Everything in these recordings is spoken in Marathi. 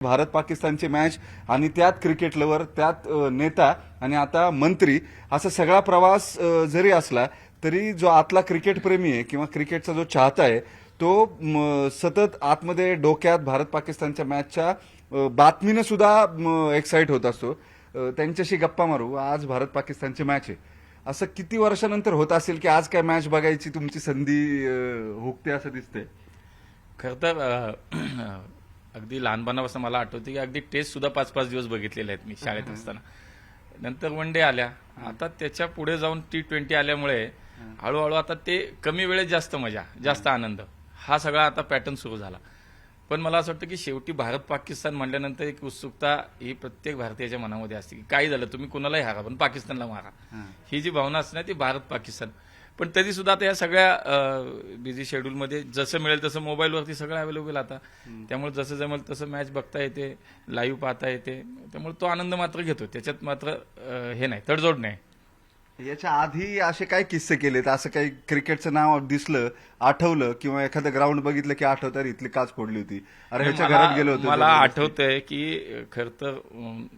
भारत पाकिस्तानची मॅच आणि त्यात क्रिकेट लवर, त्यात नेता आणि आता मंत्री, असा सगळा प्रवास जरी असला तरी जो आतला क्रिकेट प्रेमी आहे किंवा क्रिकेटचा जो चाहता आहे तो सतत आतमध्ये डोक्यात भारत पाकिस्तानच्या मॅचच्या बातमीनं सुद्धा एक्साइट होत असतो. त्यांच्याशी गप्पा मारू. आज भारत पाकिस्तानची मॅच आहे. असं किती वर्षानंतर होत असेल की आज काय मॅच बघायची तुमची संधी हुकते असं दिसतंय? खरं तर अगदी लहानपणापासून मला आठवते की अगदी टेस्ट सुद्धा 5-5 दिवस बघितलेले आहेत मी शाळेत असताना. नंतर वन डे आल्या, आता त्याच्या पुढे जाऊन T20 आल्यामुळे हळूहळू आता ते कमी वेळेत जास्त मजा, जास्त आनंद, हा सगळा आता पॅटर्न सुरू झाला. पण मला असं वाटतं की शेवटी भारत पाकिस्तान म्हणल्यानंतर एक उत्सुकता ही प्रत्येक भारतीयाच्या मनामध्ये असते की काही झालं तुम्ही कुणालाही हारा पण पाकिस्तानला मारा, ही जी भावना असते ना ती भारत पाकिस्तान. पण तरी सुद्धा आता या सगळ्या बिझी शेड्यूलमध्ये जसं मिळेल तसं मोबाईलवरती सगळं अवेलेबल आता, त्यामुळे जसं जमेल तसं मॅच बघता येते, लाईव्ह पाहता येते, त्यामुळे तो आनंद मात्र घेतो. त्याच्यात मात्र हे नाही, तडजोड नाही. याच्या आधी असे काय किस्से केलेत? असं काही क्रिकेटचं नाव दिसलं, आठवलं किंवा एखादं ग्राउंड बघितलं की आठवतं इथली काच फोडली होती, अरे ह्याच्या घरात गेलो होतो? मला आठवतंय की खरं तर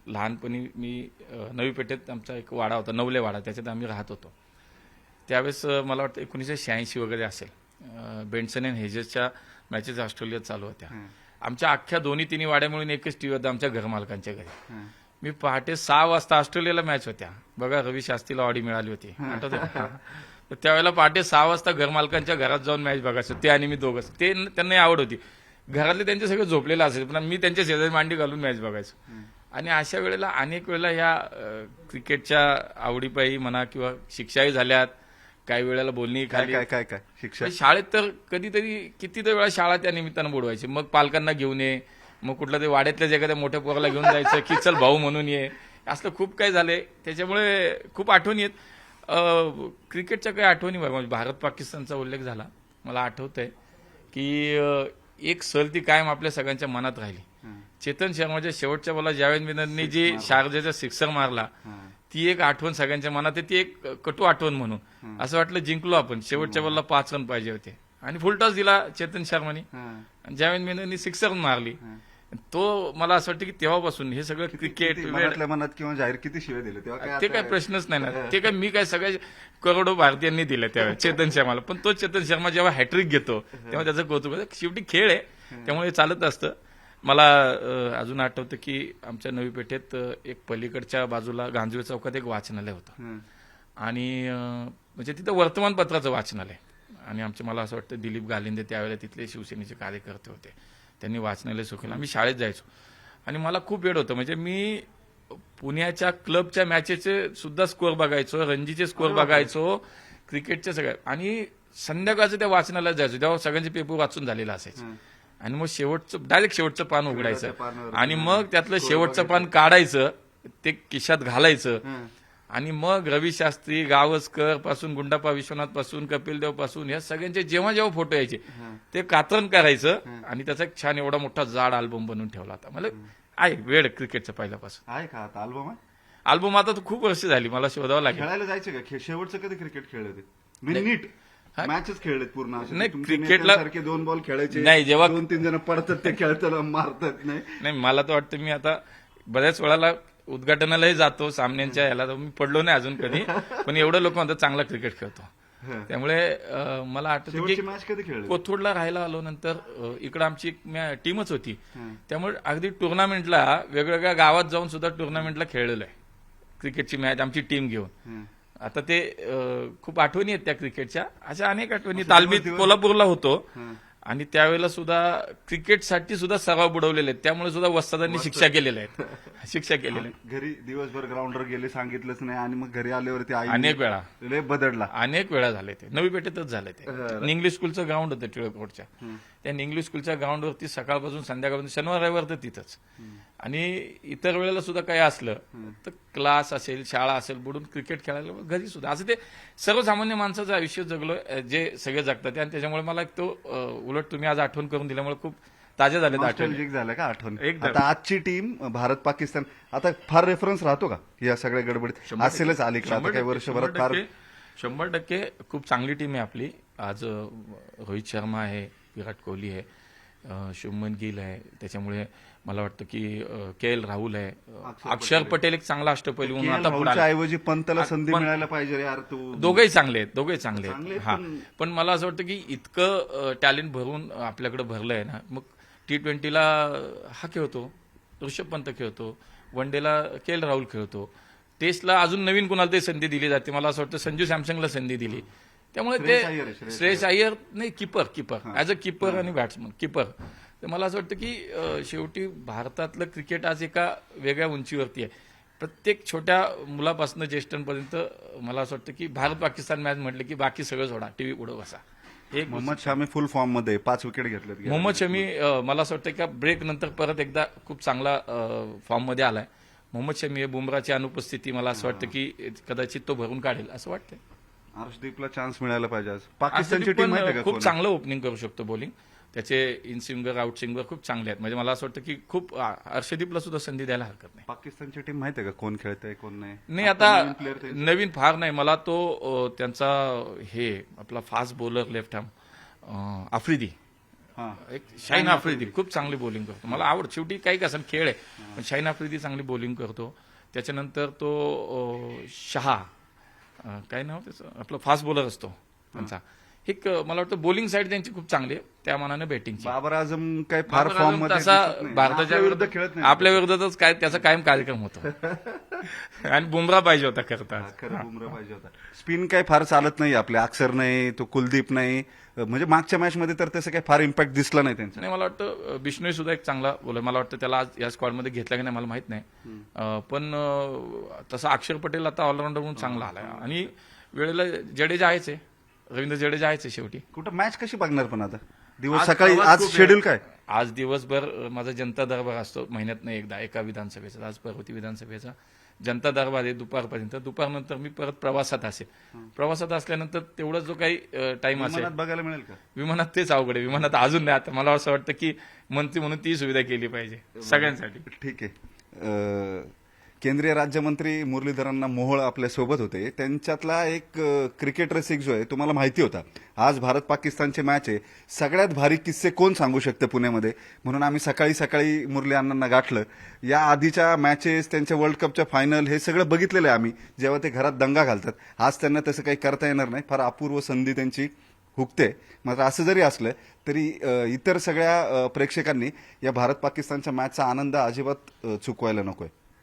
लहानपणी मी नवी पेठेत आमचा एक वाडा होता, नवले वाडा, त्याच्यात आम्ही राहत होतो. त्यावेळेस मला वाटतं 1986 वगैरे असेल, बेन्सन अँड हेजेसच्या मॅचेस ऑस्ट्रेलियात चालू होत्या. आमच्या अख्ख्या दोन्ही तिन्ही वाड्या मिळून एकच टीव्ही होता आमच्या घरमालकांच्या घरी. मी पहाटे 6 वाजता, ऑस्ट्रेलियाला मॅच होत्या बघा, रवी शास्त्रीला ऑडी मिळाली होती आठवतं. तर त्यावेळेला पहाटे 6 वाजता घरमालकांच्या घरात जाऊन मॅच बघायचो, ते आणि मी दोघंच. ते त्यांना आवड होती, घरातले त्यांचे सगळे झोपलेले असायचे पण मी त्यांच्या शेजारी मांडी घालून मॅच बघायचो. आणि अशा वेळेला अनेक वेळेला ह्या क्रिकेटच्या आवडीपायी म्हणा किंवा शिक्षाही झाल्यात, काही वेळेला बोलणी खाली. काय काय काय शिक्षण शाळेत तर कधीतरी कितीतरी वेळा शाळा त्या निमित्तानं बुडवायची. मग पालकांना घेऊन ये, मग कुठल्या तरी वाड्यातल्याच एखाद्या मोठ्या पोराला घेऊन जायचं की चल भाऊ म्हणून ये, असलं खूप काही झालंय. त्याच्यामुळे खूप आठवणी आहेत. क्रिकेटच्या काही आठवणी म्हणजे भारत पाकिस्तानचा उल्लेख झाला, मला आठवतंय की एक सल ती कायम आपल्या सगळ्यांच्या मनात राहिली. चेतन शर्माच्या शेवटच्या बॉलला जावेद मिनरने जी शारजाचा सिक्सर मारला, ती एक आठवण सगळ्यांच्या मनात आहे. ती एक कटू आठवण म्हणून असं वाटलं जिंकलो आपण, शेवटच्या बॉलला 5 रन पाहिजे होते आणि फुलटॉस दिला चेतन शर्माने, जावेद मिनरने सिक्सर मारली. तो मला असं वाटतं की तेव्हापासून हे सगळं क्रिकेट मनात किंवा जाहीर किती शिवाय दिले तेव्हा ते काय प्रश्नच नाही ना. ते काय मी काय सगळ्या करोडो भारतीयांनी दिलं त्यावेळेस चेतन शर्माला. पण तो चेतन शर्मा जेव्हा हॅट्रिक घेतो तेव्हा त्याचं कौतुक होतं. शेवटी खेळ आहे, त्यामुळे चालत असतं. मला अजून आठवतं की आमच्या नवी पेठेत एक पलीकडच्या बाजूला गांजवे चौकात एक वाचनालय होतं आणि म्हणजे तिथं वर्तमानपत्राचं वाचनालय. आणि आमचे मला असं वाटतं दिलीप गालिंदे त्यावेळेला तिथले शिवसेनेचे कार्यकर्ते होते, त्यांनी वाचनालय सुरू केलं. आम्ही शाळेत जायचो आणि मला खूप वेळ होतं, म्हणजे मी पुण्याच्या क्लबच्या मॅचेचे सुद्धा स्कोअर बघायचो, रणजीचे स्कोअर बघायचो, क्रिकेटचे सगळे. आणि संध्याकाळचं त्या वाचनालयात जायचो तेव्हा सगळ्यांचे पेपर वाचून झालेलं असायचं. आणि मग डायरेक्ट शेवटचं पान उघडायचं आणि मग त्यातलं शेवटचं पान काढायचं, ते खिशात घालायचं. आणि मग रवी शास्त्री, गावस्कर पासून, गुंडाप्पा विश्वनाथ पासून, कपिल देव पासून, या सगळ्यांचे जेव्हा जेव्हा फोटो यायचे ते कात्रण करायचं आणि त्याचा एक छान एवढा मोठा जाड अल्बम बनवून ठेवला होता. मला आहे वेळ क्रिकेटचं पहिल्यापासून. आहे का आता अल्बम? अल्बम आता खूप वर्ष झाली, मला शोधावं लागेल. खेळायला जायचं का? शेवटचं कधी क्रिकेट खेळले होते? नीट मॅचच खेळलेत पूर्ण? नाही, क्रिकेटला सारखे 2 बॉल खेळायचे नाही, जेव्हा 2-3 जण पडतात ते खेळताना मारतात. नाही, मला तर वाटतं मी आता बऱ्याच वेळाला उद्घाटनालाही जातो सामन्यांच्या याला, मी पडलो नाही अजून कधी, पण एवढं लोक म्हणतात चांगला क्रिकेट खेळतो. त्यामुळे मला आठवतं की मॅच कधी खेळली? कोथरूडला राहायला आलो, नंतर इकडं आमची टीमच होती, त्यामुळे अगदी टुर्नामेंटला वेगवेगळ्या गावात जाऊन सुद्धा टुर्नामेंटला खेळलेलो आहे क्रिकेटची मॅच आमची टीम घेऊन. आता ते खूप आठवणी आहेत त्या क्रिकेटच्या, अशा अनेक आठवणी. तालमीत कोल्हापूरला होतो आणि त्यावेळेला सुद्धा क्रिकेटसाठी सुद्धा सराव बुडवलेले आहेत, त्यामुळे सुद्धा वस्तादांनी शिक्षा केलेल्या आहेत, शिक्षा केलेल्या आहेत. घरी दिवसभर ग्राउंडवर गेले, सांगितलंच नाही आणि मग घरी आल्यावरती अनेक वेळा लय बदलला. अनेक वेळा झाले ते. नवी पेठेतच झाले ते. इंग्लिश स्कूलचं ग्राउंड होतं टिळक रोडच्या, त्या इंग्लिश स्कूलच्या ग्राउंडवरती सकाळपासून संध्याकाळपासून, शनिवार रविवार तर तिथंच. आणि इतर वेळेला सुद्धा काही असलं तर क्लास असेल, शाळा असेल, बुडून क्रिकेट खेळायला घरी सुद्धा. असं ते सर्वसामान्य माणसाचं आयुष्य जगलो, जे सगळे जगतात. आणि त्याच्यामुळे मला तो उलट तुम्ही आज आठवण करून दिल्यामुळे खूप ताज्या झाल्यात आठवणी. झालं का आठवण? आता आजची टीम भारत पाकिस्तान, आता फार रेफरन्स राहतो का या सगळ्या गडबडीत? असेलच अलीकडे काही वर्षभरात फार 100% खूप चांगली टीम आहे आपली. आज रोहित शर्मा आहे, विराट कोहली आहे, शुभमन गिल आहे, त्याच्यामुळे मला वाटतं की के.एल. राहुल आहे, अक्षर पटेल एक चांगला अष्टपैलू म्हणून आता पुढे आला. ऐवजी पंतला संधी मिळायला पाहिजे रे यार तू. दोघेही चांगले आहेत, दोघेही चांगले चांगले आहेत. आहेत, हा, पण मला असं वाटतं की इतकं टॅलेंट भरून आपल्याकडे भरलंय ना, मग T20ला हा खेळतो, ऋषभ पंत खेळतो, वन डेला के.एल. राहुल खेळतो, टेस्टला अजून नवीन कुणाला तरी संधी दिली जाते. मला असं वाटतं संजू सॅमसंगला संधी दिली. त्यामुळे श्रेयस अय्यर आहे, ते श्रेयस अय्यर नाही, कीपर ऍज अ कीपर आणि बॅट्समन कीपर. तर मला असं वाटतं की शेवटी भारतातलं क्रिकेट आज एका वेगळ्या उंचीवरती आहे. प्रत्येक छोट्या मुलापासून ज्येष्ठांपर्यंत मला असं वाटतं की भारत पाकिस्तान मॅच म्हटलं की बाकी सगळं सोडा, टीव्ही पुढे बसा. एक मोहम्मद शामी फुल फॉर्म मध्ये 5 विकेट घेतलेत. मोहम्मद शमी मला असं वाटतं की ब्रेक नंतर परत एकदा खूप चांगला फॉर्म मध्ये आलाय. मोहम्मद शमी बुमराची अनुपस्थिती मला असं वाटतं की कदाचित तो भरून काढेल असं वाटतं. हर्षदीपला चान्स मिळायला पाहिजे आज. पाकिस्तानची टीम माहिती आहे का खूप कोण आहे? चांगलं ओपनिंग करू शकतो बॉलिंग. त्याचे इन स्विंगर आउट स्विंगर खूप चांगले आहेत. म्हणजे मला असं वाटतं की खूप हर्षदीपला सुद्धा संधी द्यायला हरकत नाही. पाकिस्तानची टीम माहिती आहे का कोण खेळतंय कोण नाही? नाही आता नवीन player ते- नवीन फार नाही. मला तो त्यांचा हे आपला fast bowler left ham Afridi, हा. एक शाहीन आफ्रिदी खूप चांगली बॉलिंग करतो. मला आवड. शेवटी काही का असेल खेळ आहे, पण शाहीन आफ्रिदी चांगली बॉलिंग करतो. त्याच्यानंतर तो शहा, काय नाव त्याचं, आपला फास्ट बॉलर असतो त्यांचा. एक मला वाटतं बॉलिंग साईड त्यांची खूप चांगली आहे, त्या मानाने बॅटिंगची. बाबर आझम काय फार फॉर्म मध्ये तसा दिसत नाही. भारताच्या आपल्या विरुद्ध खेळत नाही. आपल्या विरोधातच काय त्याचा कायम कार्यक्रम होतो. आणि बुमरा पाहिजे होता करता. खरं बुमरा पाहिजे होता. स्पिन काय फार चालत नाही आपल्या. अक्षर नाही, तो कुलदीप नाही. म्हणजे मागच्या मॅच मध्ये तर तसं काही फार इम्पॅक्ट दिसला नाही त्यांचा. नाही, मला वाटतं बिश्नोई सुद्धा एक चांगला बॉलर. मला वाटतं त्याला आज या स्क्वॉडमध्ये घेतला की नाही मला माहित नाही. पण तसा अक्षर पटेल आता ऑलराऊंडर म्हणून चांगला आलाय. आणि वेळेला जडेजा आहेच आहे, रवींद्र जडेजा आहेच आहे शेवटी. कुठं मॅच कशी बघणार पण आता दिवस आज सकाळी प्रवास आज खूप आहे. शेड्यूल काय? आज दिवसभर माझा जनता दरबार असतो महिन्यातनं एकदा एका विधानसभेचा. आज पर्वती विधानसभेचा जनता दरबार आहे दुपारपर्यंत. दुपारनंतर मी परत प्रवासात असेल. प्रवासात असल्यानंतर तेवढा जो काही टाइम असेल विमानात बघायला मिळेल का? विमानात, तेच अवघड आहे. विमानात अजून नाही. आता मला असं वाटतं की मंत्री म्हणून ती सुविधा केली पाहिजे सगळ्यांसाठी. ठीक आहे. केंद्रीय राज्यमंत्री मुरलीधरांना मोहोळ आपल्या सोबत होते. त्यांच्यातला एक क्रिकेट रसिक जो आहे तुम्हाला माहिती होता. आज भारत पाकिस्तानची मॅच आहे. सगळ्यात भारी किस्से कोण सांगू शकतं पुण्यामध्ये, म्हणून आम्ही सकाळी सकाळी मुरली अण्णांना गाठलं. या आधीच्या मॅचेस, त्यांच्या वर्ल्ड कपच्या फायनल हे सगळं बघितलेलं आहे आम्ही, जेव्हा ते घरात दंगा घालतात. आज त्यांना तसं काही करता येणार नाही. फार अपूर्व संधी त्यांची हुकते. मात्र असं जरी असलं तरी इतर सगळ्या प्रेक्षकांनी या भारत पाकिस्तानच्या मॅचचा आनंद अजिबात चुकवायला नकोय.